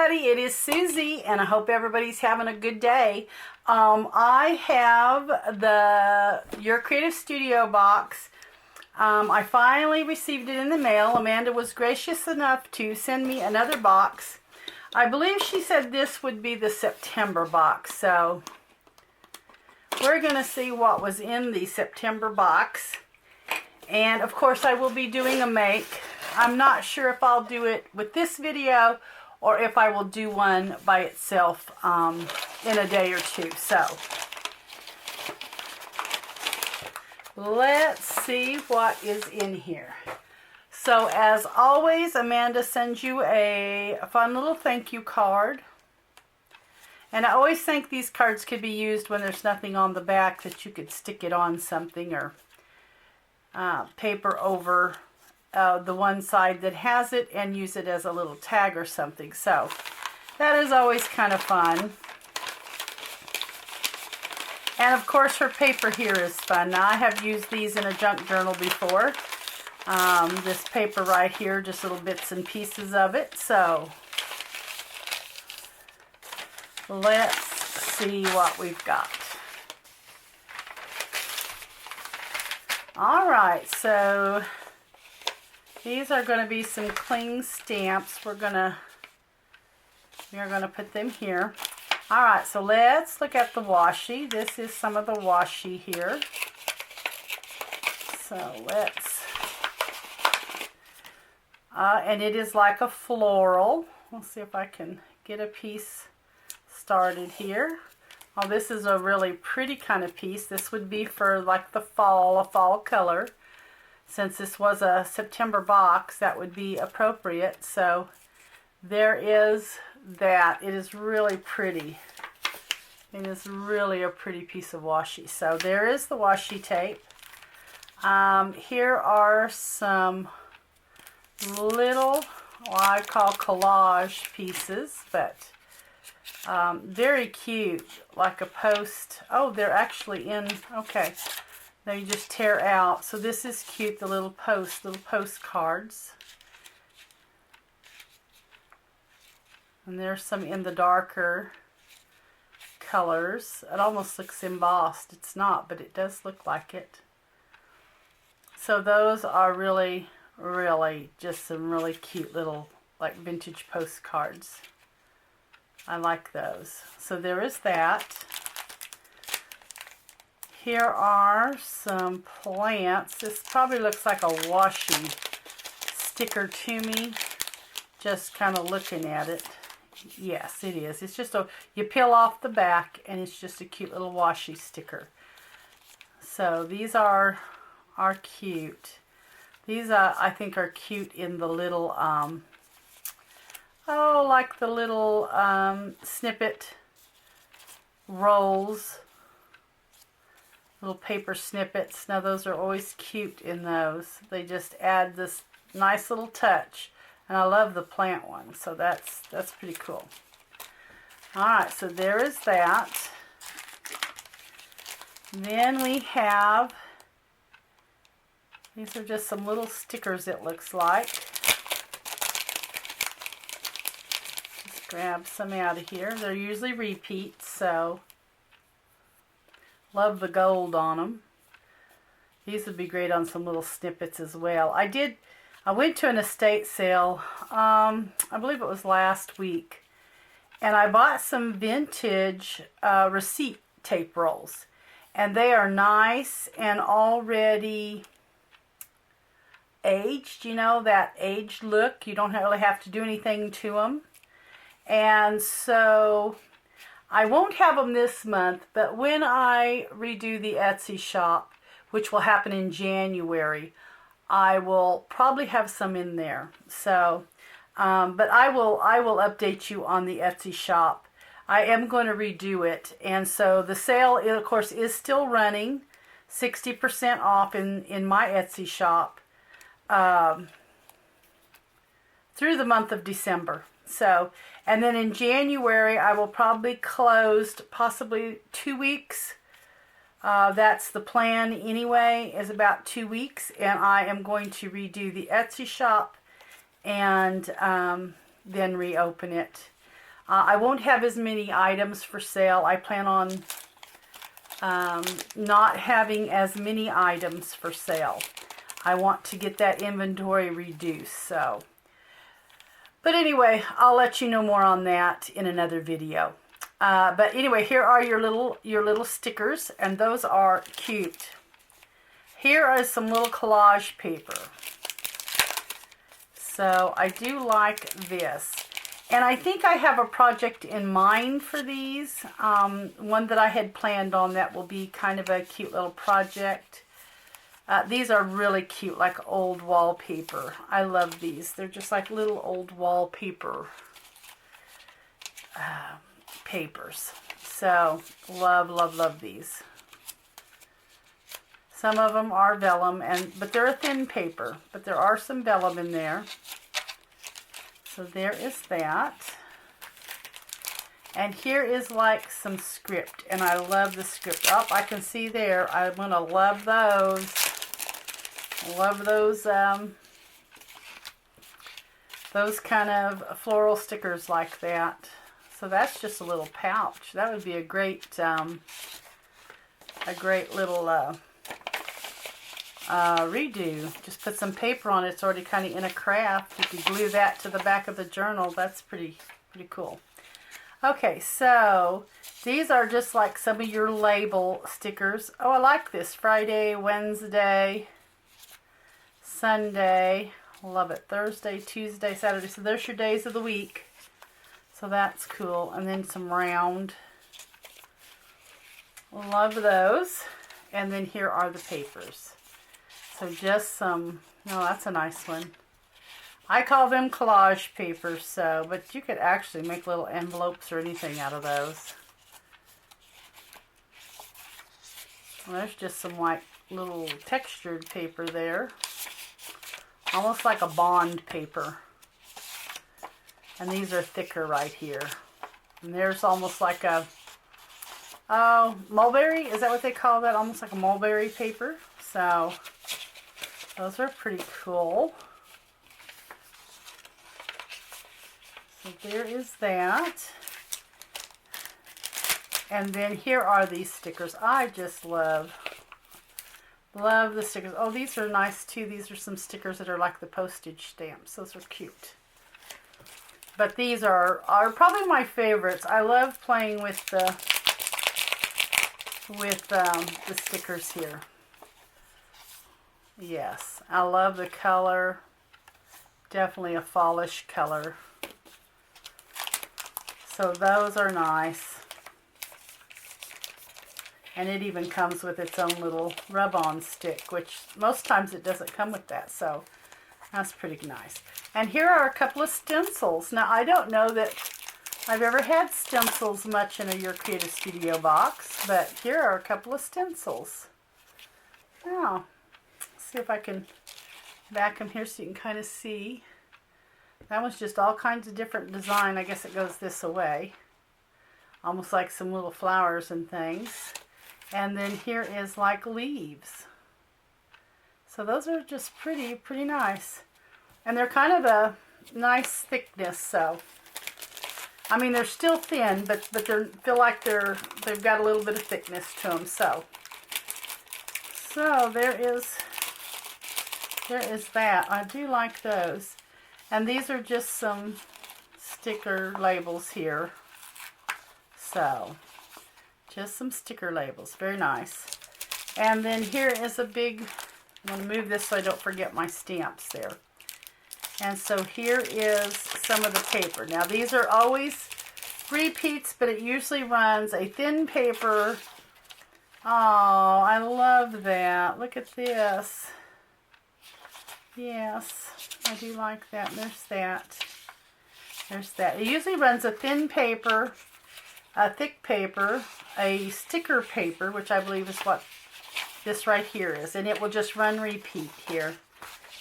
everybody, it is Susie, and I hope everybody's having a good day. I have the Your Creative Studio box. I finally received it in the mail. Amanda was gracious enough to send me another box. I believe she said this would be the September box, so we're going to see what was in the September box. And of course I will be doing a make. I'm not sure if I'll do it with this video or if I will do one by itself in a day or two. So let's see what is in here. So as always, Amanda sends you a fun little thank you card. And I always think these cards could be used when there's nothing on the back, that you could stick it on something or paper over the one side that has it and use it as a little tag or something. So that is always kind of fun. And of course her paper here is fun. Now I have used these in a junk journal before. This paper right here, just little bits and pieces of it. So let's see what we've got. Alright, so these are going to be some cling stamps. We're going to put them here. Alright, so let's look at the washi. This is some of the washi here. So let's, and it is like a floral. Let's see if I can get a piece started here. Oh, this is a really pretty kind of piece. This would be for like the fall, a fall color. Since this was a September box, that would be appropriate. So there is that. It is really pretty. It is really a pretty piece of washi. So there is the washi tape. Here are some little, what I call collage pieces, but very cute, like a post. Oh, they're actually in, okay. They just tear out. So this is cute, the little postcards. And there's some in the darker colors. It almost looks embossed. It's not, but it does look like it. So those are really, really just some really cute little like vintage postcards. I like those. So there is that. Here are some plants. This probably looks like a washi sticker to me, just kind of looking at it. Yes, it is. It's just you peel off the back and it's just a cute little washi sticker. So these are cute. These I think are cute in the little like the little snippet rolls, little paper snippets. Now those are always cute in those. They just add this nice little touch. And I love the plant one, so that's pretty cool. Alright, so there is that. Then we have, these are just some little stickers, it looks like. Just grab some out of here. They're usually repeats, so love the gold on them. These would be great on some little snippets as well. I went to an estate sale, I believe it was last week, and I bought some vintage receipt tape rolls. And they are nice and already aged, you know, that aged look. You don't really have to do anything to them. And so I won't have them this month, but when I redo the Etsy shop, which will happen in January, I will probably have some in there. So, but I will update you on the Etsy shop. I am going to redo it. And so the sale, of course, is still running. 60% off in my Etsy shop through the month of December. So, and then in January, I will probably close possibly 2 weeks. That's the plan anyway, is about 2 weeks, and I am going to redo the Etsy shop and then reopen it. I won't have as many items for sale. I plan on not having as many items for sale. I want to get that inventory reduced. So, but anyway, I'll let you know more on that in another video. But anyway, here are your little stickers, and those are cute. Here is some little collage paper. So I do like this. And I think I have a project in mind for these. One that I had planned on that will be kind of a cute little project. These are really cute, like old wallpaper. I love these. They're just like little old wallpaper papers. So, love, love, love these. Some of them are vellum, but they're a thin paper. But there are some vellum in there. So there is that. And here is like some script. And I love the script. Oh, I can see there. I'm going to love those. Love those kind of floral stickers like that. So that's just a little pouch. That would be a great little redo. Just put some paper on it. It's already kind of in a craft. You could glue that to the back of the journal. That's pretty cool. Okay, so these are just like some of your label stickers. Oh, I like this. Friday, Wednesday, Sunday. Love it. Thursday, Tuesday, Saturday. So there's your days of the week. So that's cool. And then some round. Love those. And then here are the papers. So just some, no, that's a nice one. I call them collage papers, so, but you could actually make little envelopes or anything out of those. Well, there's just some like little textured paper there. Almost like a bond paper. And these are thicker right here. And there's almost like a, oh, mulberry? Is that what they call that? Almost like a mulberry paper. So, those are pretty cool. So there is that. And then here are these stickers. I just love the stickers. Oh, these are nice too. These are some stickers that are like the postage stamps. Those are cute. But these are probably my favorites. I love playing with the stickers here. Yes, I love the color. Definitely a fallish color. So those are nice. And it even comes with its own little rub-on stick, which most times it doesn't come with that. So that's pretty nice. And here are a couple of stencils. Now, I don't know that I've ever had stencils much in a Your Creative Studio box, but here are a couple of stencils. Now, let's see if I can back them here so you can kind of see. That one's just all kinds of different design. I guess it goes this way. Almost like some little flowers and things. And then here is like leaves. So those are just pretty nice. And they're kind of a nice thickness, so. I mean, they're still thin, but they feel like they've got a little bit of thickness to them, so. So there is that. I do like those. And these are just some sticker labels here. So, just some sticker labels. Very nice. And then here is a big, I'm going to move this so I don't forget my stamps there. And so here is some of the paper. Now these are always repeats, but it usually runs a thin paper. Oh, I love that. Look at this. Yes, I do like that. And there's that. There's that. It usually runs a thin paper, a thick paper, a sticker paper, which I believe is what this right here is. And it will just run repeat here.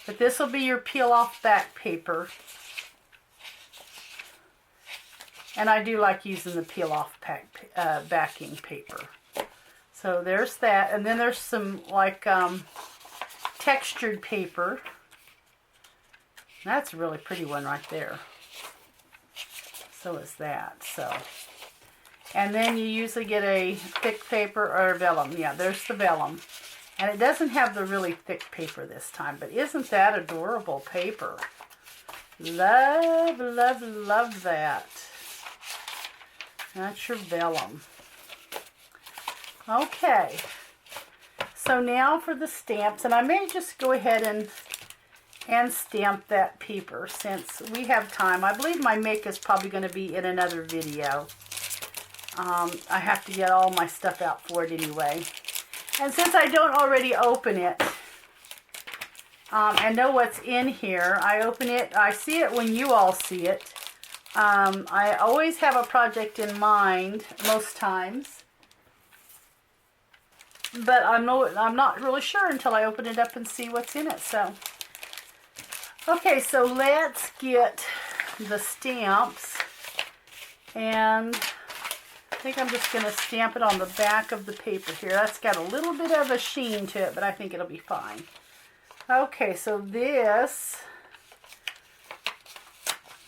But this will be your peel-off back paper. And I do like using the peel-off backing paper. So there's that. And then there's some like textured paper. That's a really pretty one right there. So is that. So, and then you usually get a thick paper or vellum. Yeah, there's the vellum. And it doesn't have the really thick paper this time, but isn't that adorable paper? Love, love, love that. That's your vellum. Okay. So now for the stamps, and I may just go ahead and stamp that paper since we have time. I believe my make is probably going to be in another video. I have to get all my stuff out for it anyway. And since I don't already open it and know what's in here, I open it, I see it when you all see it. I always have a project in mind most times, but I'm not really sure until I open it up and see what's in it. So, okay, so let's get the stamps, and I think I'm just going to stamp it on the back of the paper here. That's got a little bit of a sheen to it, but I think it'll be fine. Okay, so this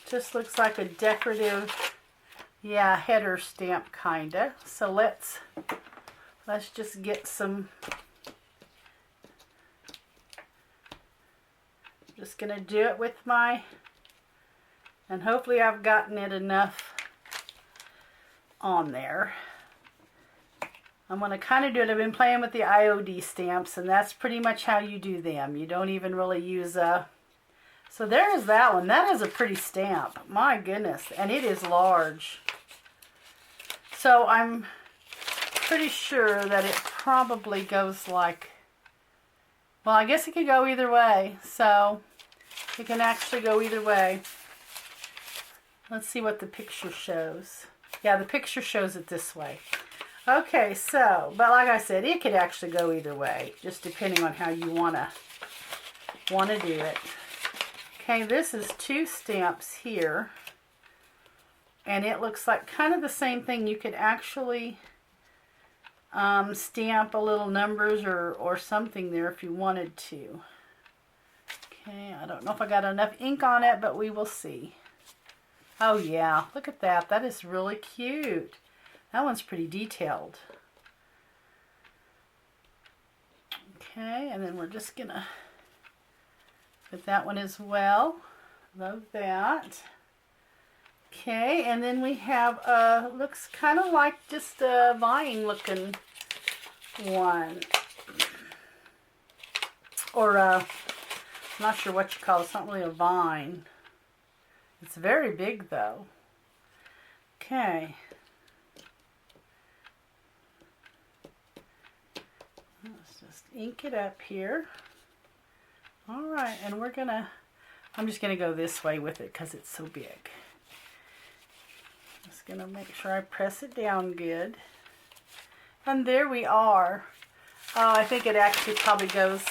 just looks like a decorative, yeah, header stamp kinda. So let's just get some. Just gonna do it with my, and hopefully I've gotten it enough on there. I'm gonna kind of do it. I've been playing with the IOD stamps, and that's pretty much how you do them. You don't even really use a. So there's that one. That is a pretty stamp. My goodness. And it is large. So I'm pretty sure that it probably goes like, well, I guess it could go either way. So it can actually go either way. Let's see what the picture shows. Yeah, the picture shows it this way. Okay, so, but like I said, it could actually go either way, just depending on how you want to do it. Okay, this is 2 stamps here, and it looks like kind of the same thing. You could actually stamp a little numbers or something there if you wanted to. Okay, I don't know if I got enough ink on it, but we will see. Oh yeah, look at that. That is really cute. That one's pretty detailed. Okay, and then we're just gonna put that one as well. Love that. Okay, and then we have looks kind of like just a vine looking one. Or I'm not sure what you call it. It's not really a vine. It's very big though. Okay. Let's just ink it up here. Alright, and I'm just gonna go this way with it because it's so big. Just gonna make sure I press it down good. And there we are. Oh, I think it actually probably goes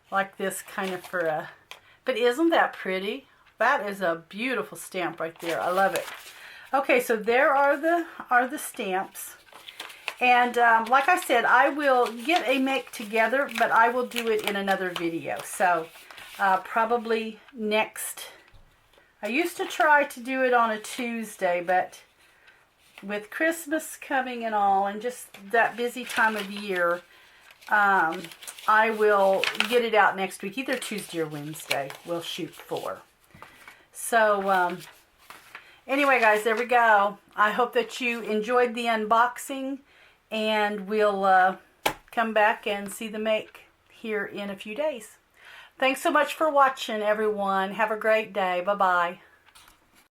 like this kind of for a, but isn't that pretty? That is a beautiful stamp right there. I love it. Okay, so there are the stamps. And like I said, I will get a make together, but I will do it in another video. So probably next. I used to try to do it on a Tuesday, but with Christmas coming and all, and just that busy time of year, I will get it out next week, either Tuesday or Wednesday. We'll shoot for. So anyway, guys, there we go. I hope that you enjoyed the unboxing. And we'll come back and see the make here in a few days. Thanks so much for watching, everyone. Have a great day. Bye-bye.